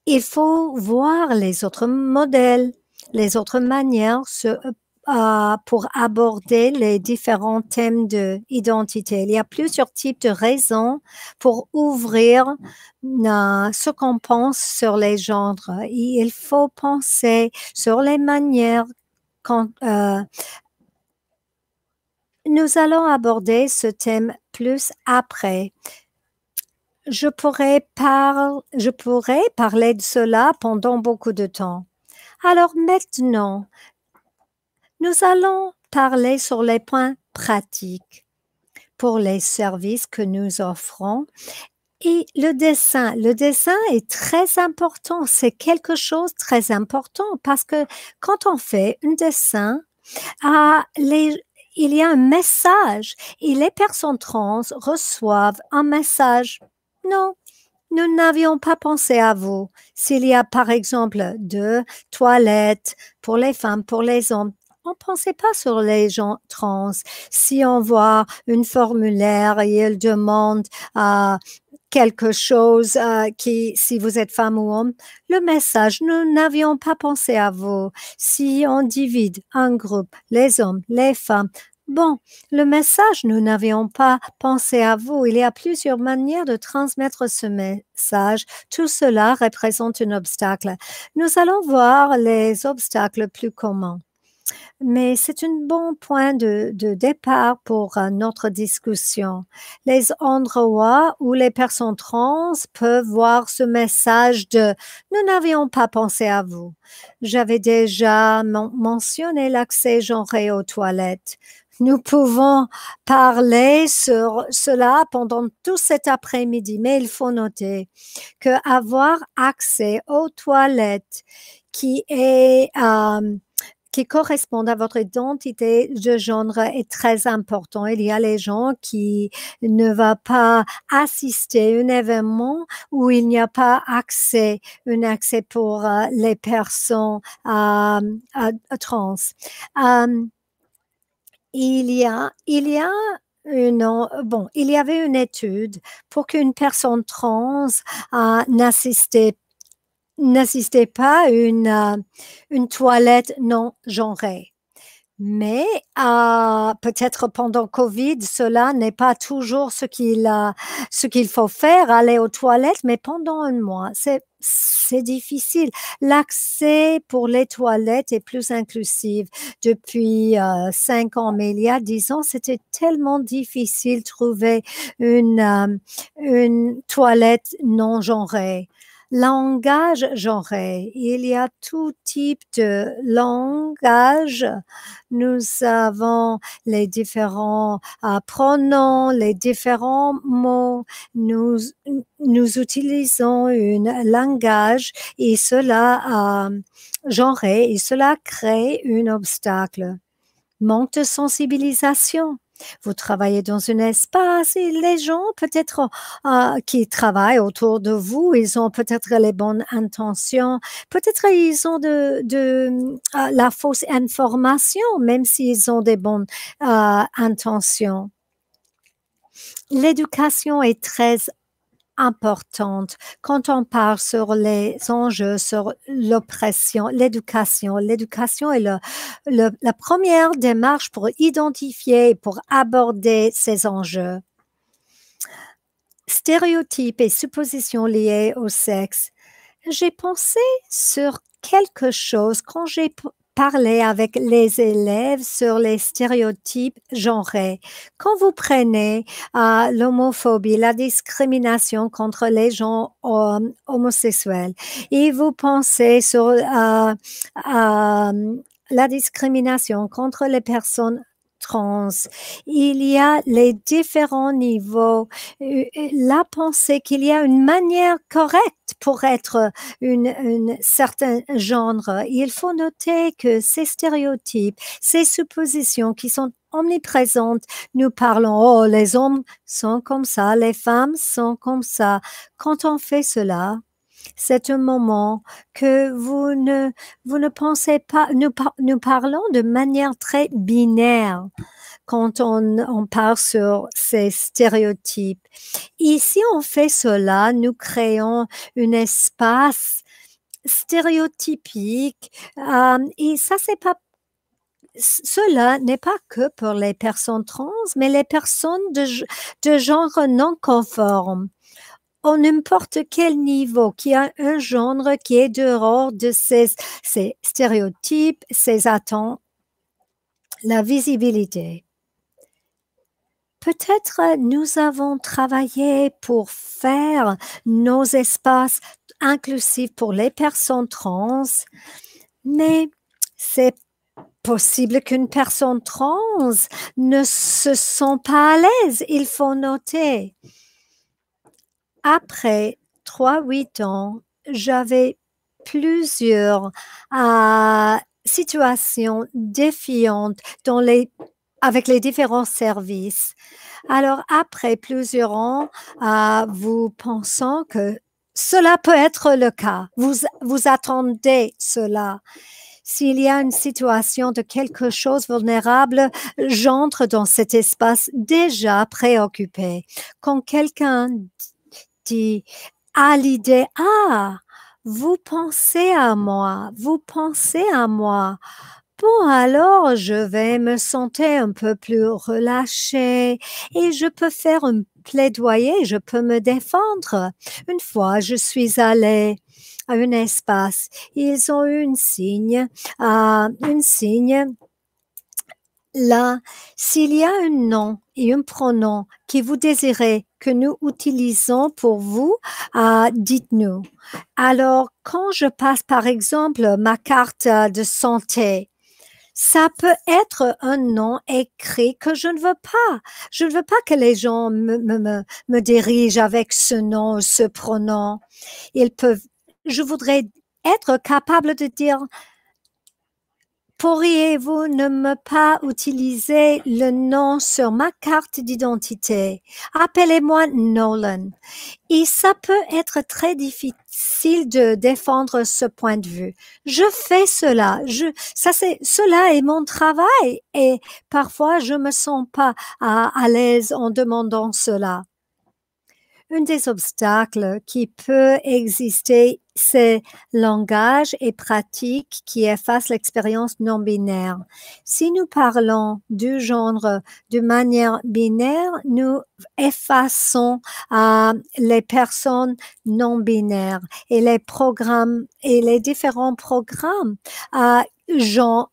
il faut voir les autres modèles, les autres manières pour aborder les différents thèmes d'identité. Il y a plusieurs types de raisons pour ouvrir ce qu'on pense sur les genres. Il faut penser sur les manières quand nous allons aborder ce thème plus après. Je pourrais parler de cela pendant beaucoup de temps. Alors maintenant, nous allons parler sur les points pratiques pour les services que nous offrons. Et le dessin est très important. C'est quelque chose de très important parce que quand on fait un dessin, il y a un message et les personnes trans reçoivent un message. Non, nous n'avions pas pensé à vous. S'il y a par exemple 2 toilettes pour les femmes, pour les hommes, on ne pensait pas sur les gens trans. Si on voit une formulaire et elle demande quelque chose si vous êtes femme ou homme, le message, nous n'avions pas pensé à vous. Si on divise un groupe, les hommes, les femmes, bon, le message, nous n'avions pas pensé à vous. Il y a plusieurs manières de transmettre ce message. Tout cela représente un obstacle. Nous allons voir les obstacles plus communs. Mais c'est un bon point de départ pour notre discussion. Les endroits où les personnes trans peuvent voir ce message de « Nous n'avions pas pensé à vous ». J'avais déjà mentionné l'accès genré aux toilettes. Nous pouvons parler sur cela pendant tout cet après-midi, mais il faut noter qu'avoir accès aux toilettes qui qui correspondent à votre identité de genre est très important. Il y a les gens qui ne vont pas assister à un événement où il n'y a pas un accès pour les personnes trans. Il y avait une étude pour qu'une personne trans n'assistait pas à une toilette non genrée. Mais peut-être pendant Covid, cela n'est pas toujours ce qu'il faut faire, aller aux toilettes, mais pendant un mois, c'est difficile. L'accès pour les toilettes est plus inclusif. Depuis 5 ans, mais il y a 10 ans, c'était tellement difficile de trouver une toilette non genrée. Langage genré. Il y a tout type de langage. Nous avons les différents pronoms, les différents mots. Nous utilisons un langage et cela genré et cela crée un obstacle. Manque de sensibilisation. Vous travaillez dans un espace et les gens peut-être qui travaillent autour de vous, ils ont peut-être les bonnes intentions, peut-être ils ont la fausse information, même s'ils ont des bonnes intentions. L'éducation est très importante quand on parle sur les enjeux, sur l'oppression, l'éducation. L'éducation est la première démarche pour identifier, pour aborder ces enjeux. Stéréotypes et suppositions liées au sexe. J'ai pensé sur quelque chose quand j'ai parlé avec les élèves sur les stéréotypes genrés. Quand vous prenez l'homophobie, la discrimination contre les gens homosexuels et vous pensez sur la discrimination contre les personnes trans, il y a les différents niveaux. La pensée qu'il y a une manière correcte pour être un certain genre. Il faut noter que ces stéréotypes, ces suppositions qui sont omniprésentes, nous parlons, oh, les hommes sont comme ça, les femmes sont comme ça. Quand on fait cela, c'est un moment que vous ne pensez pas, nous parlons de manière très binaire quand on parle sur ces stéréotypes. Et si on fait cela, nous créons un espace stéréotypique et cela n'est pas que pour les personnes trans, mais les personnes de genre non conforme. Au n'importe quel niveau, qui a un genre qui est dehors de ces stéréotypes, ces attentes, la visibilité. Peut-être nous avons travaillé pour faire nos espaces inclusifs pour les personnes trans, mais c'est possible qu'une personne trans ne se sent pas à l'aise, il faut noter. Après 3-8 ans, j'avais plusieurs situations défiantes avec les différents services. Alors, après plusieurs ans, vous pensant que cela peut être le cas, vous attendez cela. S'il y a une situation de quelque chose vulnérable, j'entre dans cet espace déjà préoccupé. Quand quelqu'un dit à l'idée, vous pensez à moi, vous pensez à moi. Bon, alors je vais me sentir un peu plus relâchée et je peux faire un plaidoyer, je peux me défendre. Une fois, je suis allée à un espace, ils ont eu une signe là, s'il y a un nom et un pronom que vous désirez que nous utilisons pour vous, dites-nous. Alors, quand je passe par exemple ma carte de santé, ça peut être un nom écrit que je ne veux pas. Je ne veux pas que les gens me dirigent avec ce nom, ce pronom. Je voudrais être capable de dire Pourriez-vous ne me pas utiliser le nom sur ma carte d'identité? Appelez-moi Nolan. Et ça peut être très difficile de défendre ce point de vue. Je fais cela. Cela est mon travail et parfois je me sens pas à l'aise en demandant cela. Un des obstacles qui peut exister, c'est langage et pratique qui effacent l'expérience non binaire. Si nous parlons du genre de manière binaire, nous effaçons les personnes non binaires et les programmes et les différents programmes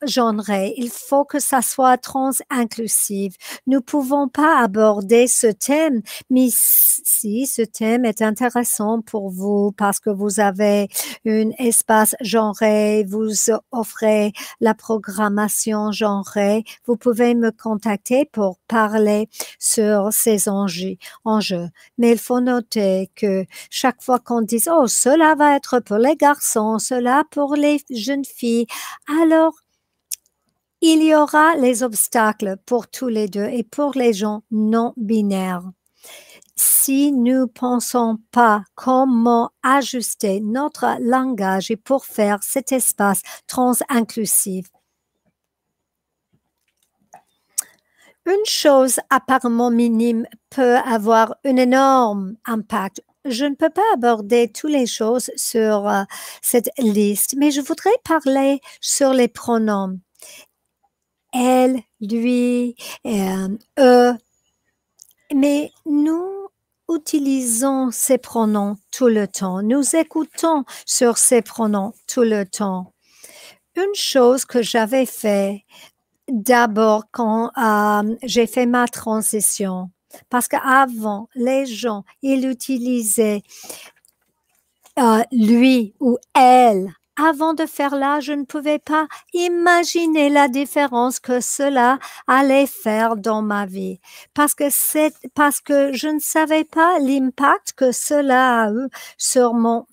genrés. Il faut que ça soit trans-inclusif. Nous pouvons pas aborder ce thème, mais si ce thème est intéressant pour vous parce que vous avez un espace genré, vous offrez la programmation genrée, vous pouvez me contacter pour parler sur ces enjeux. Mais il faut noter que chaque fois qu'on dit « Oh, cela va être pour les garçons, cela pour les jeunes filles », alors il y aura les obstacles pour tous les deux et pour les gens non binaires. Si nous pensons pas comment ajuster notre langage et pour faire cet espace trans-inclusif, une chose apparemment minime peut avoir un énorme impact. Je ne peux pas aborder toutes les choses sur cette liste, mais je voudrais parler sur les pronoms. Elle, lui, eux. Mais nous utilisons ces pronoms tout le temps. Nous écoutons sur ces pronoms tout le temps. Une chose que j'avais fait d'abord quand j'ai fait ma transition, parce qu'avant, les gens, ils utilisaient lui ou elle. Avant de faire là, je ne pouvais pas imaginer la différence que cela allait faire dans ma vie. Parce que je ne savais pas l'impact que cela a eu sur mon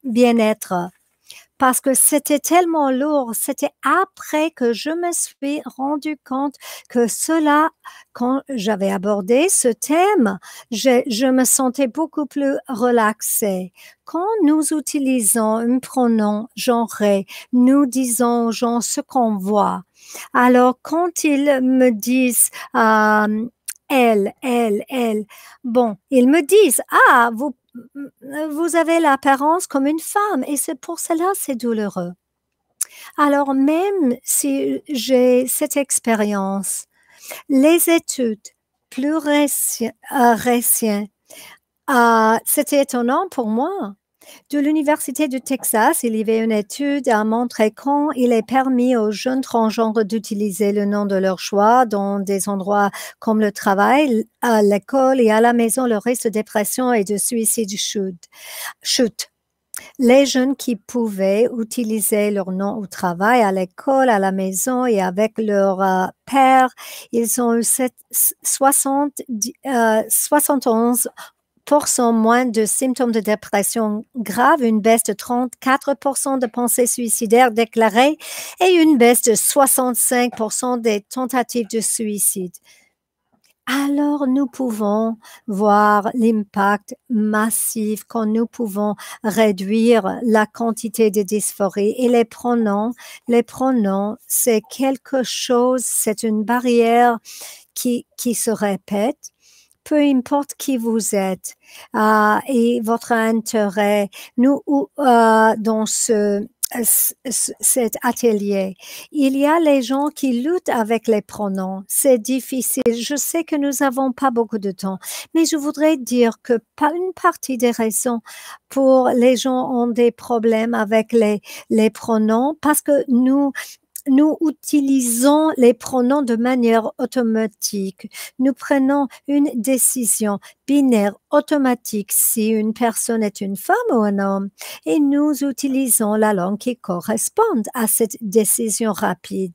bien-être. Parce que c'était tellement lourd. C'était après que je me suis rendu compte que cela, quand j'avais abordé ce thème, je me sentais beaucoup plus relaxée. Quand nous utilisons un pronom genré, nous disons aux gens ce qu'on voit. Alors, quand ils me disent elle, bon, ils me disent, ah, vous avez l'apparence comme une femme et c'est pour cela c'est douloureux. Alors même si j'ai cette expérience, les études plus récentes, c'était étonnant pour moi. De l'Université du Texas, il y avait une étude à montrer quand il est permis aux jeunes transgenres d'utiliser le nom de leur choix dans des endroits comme le travail, à l'école et à la maison, le risque de dépression et de suicide chute. Les jeunes qui pouvaient utiliser leur nom au travail, à l'école, à la maison et avec leur père, ils ont eu 71% moins de symptômes de dépression grave, une baisse de 34% de pensées suicidaires déclarées et une baisse de 65% des tentatives de suicide. Alors, nous pouvons voir l'impact massif quand nous pouvons réduire la quantité de dysphorie. Et les pronoms, c'est quelque chose, c'est une barrière qui se répète. Peu importe qui vous êtes et votre intérêt, nous dans cet atelier, il y a les gens qui luttent avec les pronoms. C'est difficile. Je sais que nous n'avons pas beaucoup de temps, mais je voudrais dire que une partie des raisons pour les gens ont des problèmes avec les pronoms parce que nous utilisons les pronoms de manière automatique. Nous prenons une décision binaire automatique si une personne est une femme ou un homme et nous utilisons la langue qui correspond à cette décision rapide.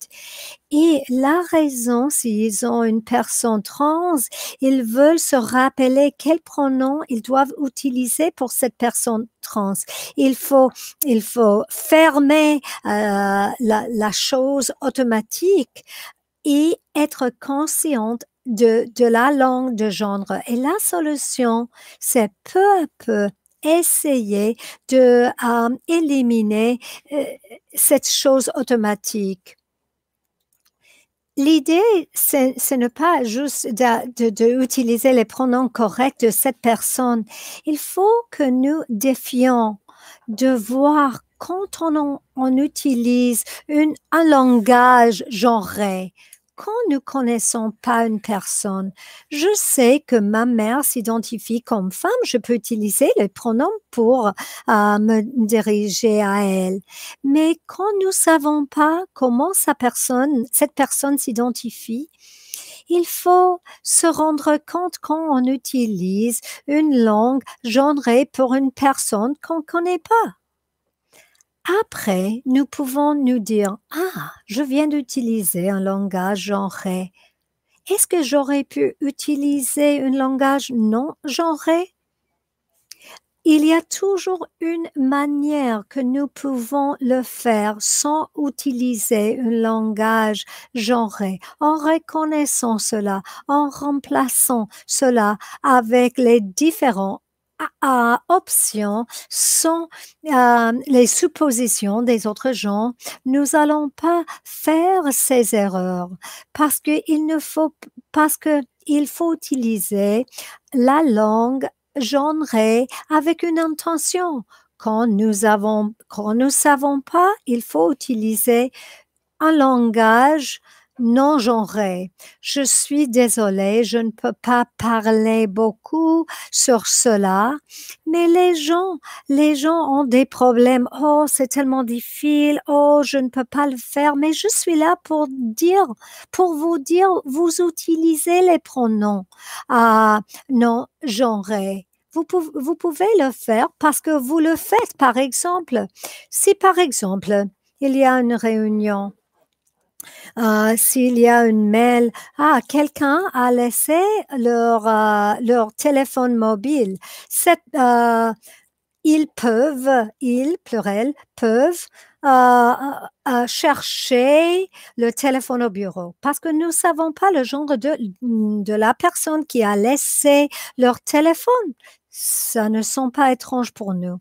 Et la raison, s'ils ont une personne trans, ils veulent se rappeler quel pronom ils doivent utiliser pour cette personne trans. Il faut fermer la chose chose automatique et être consciente de la langue de genre. Et la solution, c'est peu à peu essayer de éliminer cette chose automatique. L'idée, ce n'est pas juste d'utiliser les pronoms corrects de cette personne. Il faut que nous défions de voir quand on utilise un langage genré, quand nous ne connaissons pas une personne. Je sais que ma mère s'identifie comme femme, je peux utiliser les pronoms pour me diriger à elle. Mais quand nous ne savons pas comment cette personne s'identifie, il faut se rendre compte quand on utilise une langue genrée pour une personne qu'on ne connaît pas. Après, nous pouvons nous dire, ah, je viens d'utiliser un langage genré. Est-ce que j'aurais pu utiliser un langage non genré? Il y a toujours une manière que nous pouvons le faire sans utiliser un langage genré, en reconnaissant cela, en remplaçant cela avec les différents options sans les suppositions des autres gens. Nous n'allons pas faire ces erreurs parce qu'il faut utiliser la langue genrée avec une intention. Quand nous savons pas, il faut utiliser un langage non genré. Je suis désolée, je ne peux pas parler beaucoup sur cela, mais les gens ont des problèmes. Oh, c'est tellement difficile. Oh, je ne peux pas le faire. Mais je suis là pour vous dire, vous utilisez les pronoms non genrés. Vous pouvez le faire parce que vous le faites. Par exemple, si par exemple, il y a une réunion, s'il y a une mail, quelqu'un a laissé leur téléphone mobile. Ils, pluriel, peuvent chercher le téléphone au bureau parce que nous ne savons pas le genre de la personne qui a laissé leur téléphone. Ça ne sont pas étranges pour nous.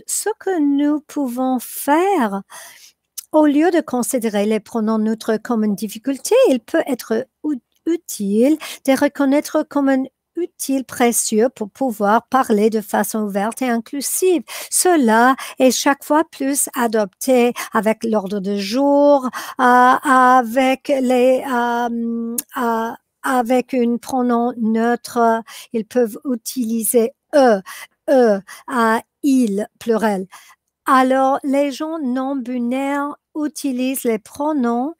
Ce que nous pouvons faire, au lieu de considérer les pronoms neutres comme une difficulté, il peut être utile de reconnaître comme un utile précieux pour pouvoir parler de façon ouverte et inclusive. Cela est chaque fois plus adopté avec l'ordre de jour, avec avec un pronom neutre. Ils peuvent utiliser il, pluriel. Alors, les gens non-binaires utilisent les pronoms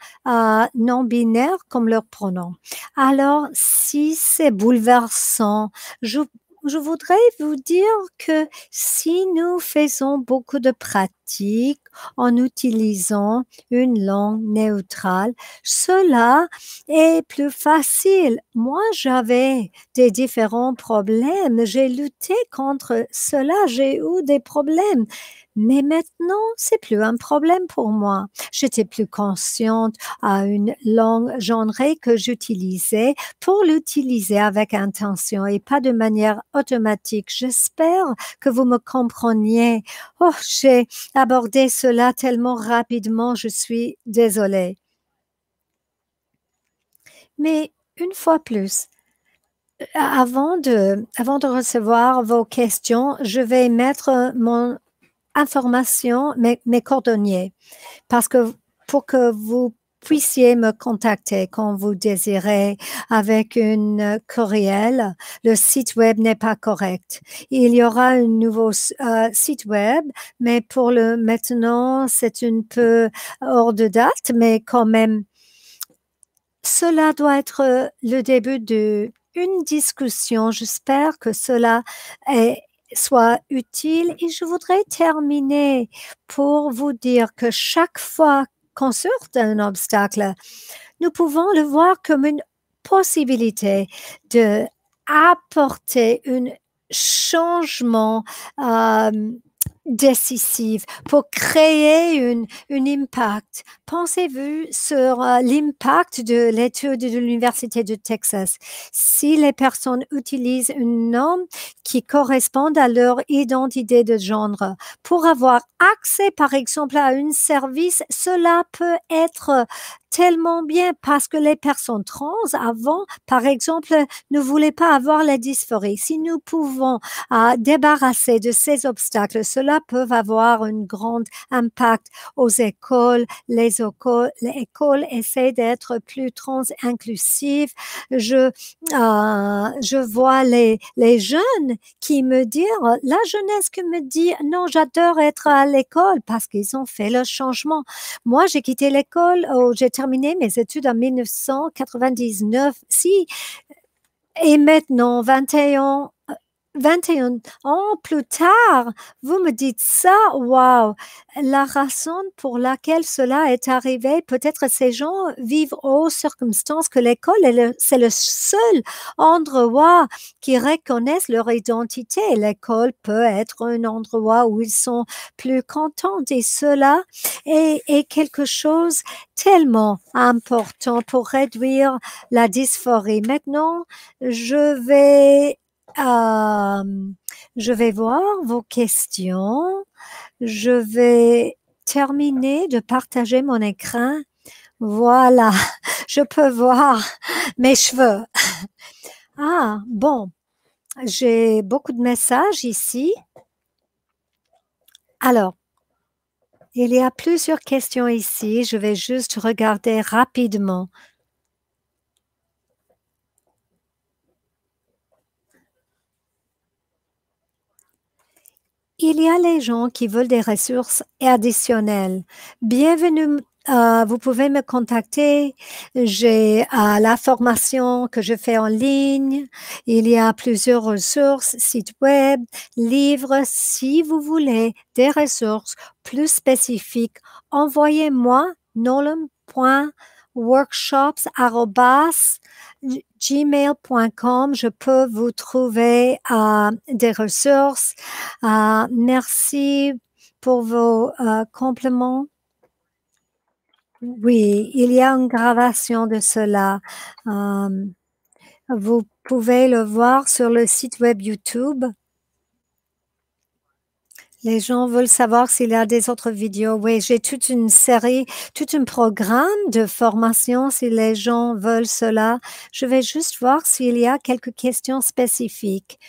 non-binaires comme leurs pronoms. Alors, si c'est bouleversant, je voudrais vous dire que si nous faisons beaucoup de pratiques en utilisant une langue neutrale, cela est plus facile. Moi, j'avais des différents problèmes. J'ai lutté contre cela. J'ai eu des problèmes. Mais maintenant, c'est plus un problème pour moi. J'étais plus consciente à une langue genrée que j'utilisais pour l'utiliser avec intention et pas de manière automatique. J'espère que vous me compreniez. Oh, j'ai abordé cela tellement rapidement, je suis désolée. Mais une fois plus, avant de recevoir vos questions, je vais mettre mon information, mes coordonnées, parce que pour que vous puissiez me contacter quand vous désirez avec une courriel. Le site web n'est pas correct. Il y aura un nouveau site web, mais pour le maintenant, c'est un peu hors de date, mais quand même, cela doit être le début d'une discussion. J'espère que cela soit utile et je voudrais terminer pour vous dire que chaque fois qu'on surfe un obstacle, nous pouvons le voir comme une possibilité de apporter un changement décisive pour créer une impact. Pensez-vous sur l'impact de l'étude de l'Université de Texas? Si les personnes utilisent un nom qui correspond à leur identité de genre pour avoir accès, par exemple, à un service, cela peut être tellement bien parce que les personnes trans avant, par exemple, ne voulaient pas avoir la dysphorie. Si nous pouvons débarrasser de ces obstacles, cela peut avoir un grand impact aux écoles. Les écoles essaient d'être plus trans-inclusives. Je vois les jeunes qui me disent, la jeunesse qui me dit, non, j'adore être à l'école parce qu'ils ont fait le changement. Moi, j'ai quitté l'école, j'ai terminé mes études en 1999. Si, et maintenant, 21 ans plus tard, vous me dites ça, waouh, la raison pour laquelle cela est arrivé, peut-être ces gens vivent aux circonstances que l'école c'est le seul endroit qui reconnaissent leur identité. L'école peut être un endroit où ils sont plus contents et cela est quelque chose tellement important pour réduire la dysphorie. Maintenant, je vais je vais voir vos questions. Je vais terminer de partager mon écran. Voilà, je peux voir mes cheveux. Ah, bon, j'ai beaucoup de messages ici. Alors, il y a plusieurs questions ici. Je vais juste regarder rapidement. Il y a les gens qui veulent des ressources additionnelles. Bienvenue. Vous pouvez me contacter. J'ai la formation que je fais en ligne. Il y a plusieurs ressources, sites web, livres. Si vous voulez des ressources plus spécifiques, envoyez-moi nolan.workshops@gmail.com. Je peux vous trouver des ressources. Merci pour vos compliments. Oui, il y a une gravation de cela. Vous pouvez le voir sur le site web YouTube. Les gens veulent savoir s'il y a des autres vidéos. Oui, j'ai toute une série, tout un programme de formation si les gens veulent cela. Je vais juste voir s'il y a quelques questions spécifiques.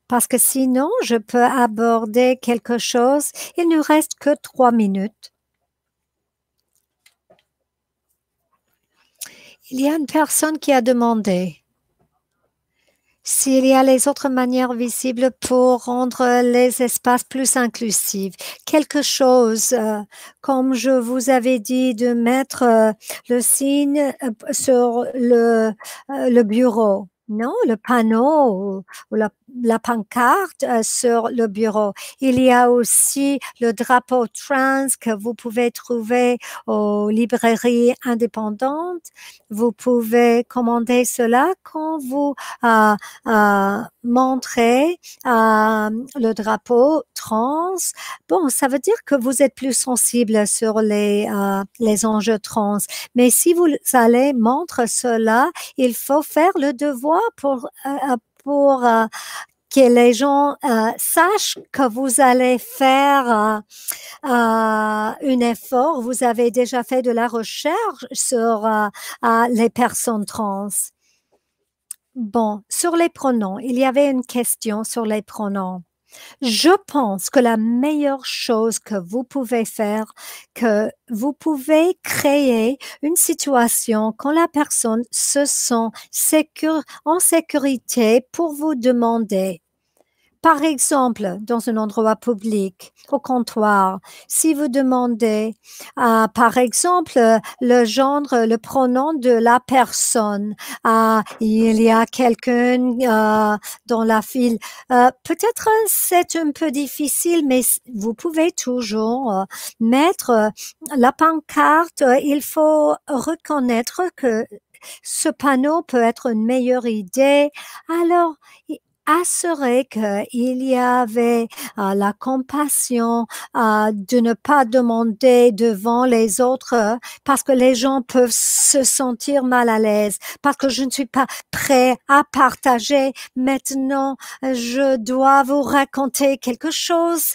Parce que sinon, je peux aborder quelque chose. Il ne reste que 3 minutes. Il y a une personne qui a demandé s'il y a les autres manières visibles pour rendre les espaces plus inclusifs. Quelque chose, comme je vous avais dit, de mettre le signe sur le bureau. Non, le panneau ou la pancarte sur le bureau. Il y a aussi le drapeau trans que vous pouvez trouver aux librairies indépendantes. Vous pouvez commander cela quand vous montrez le drapeau trans. Bon, ça veut dire que vous êtes plus sensible sur les enjeux trans. Mais si vous allez montrer cela, il faut faire le devoir pour que les gens sachent que vous allez faire un effort. Vous avez déjà fait de la recherche sur les personnes trans. Bon, sur les pronoms, il y avait une question sur les pronoms. Je pense que la meilleure chose que vous pouvez faire, que vous pouvez créer une situation quand la personne se sent en sécurité pour vous demander. Par exemple, dans un endroit public, au comptoir, si vous demandez, par exemple, le genre, le pronom de la personne, il y a quelqu'un dans la file, peut-être c'est un peu difficile, mais vous pouvez toujours mettre la pancarte. Il faut reconnaître que ce panneau peut être une meilleure idée. Alors, assurer qu'il y avait la compassion de ne pas demander devant les autres parce que les gens peuvent se sentir mal à l'aise, parce que je ne suis pas prêt à partager. Maintenant, je dois vous raconter quelque chose.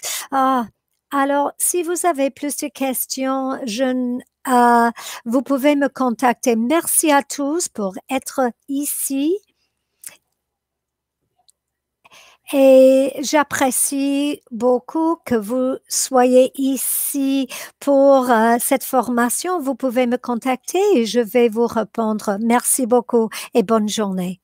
Alors, si vous avez plus de questions, vous pouvez me contacter. Merci à tous pour être ici. Et j'apprécie beaucoup que vous soyez ici pour cette formation. Vous pouvez me contacter et je vais vous répondre. Merci beaucoup et bonne journée.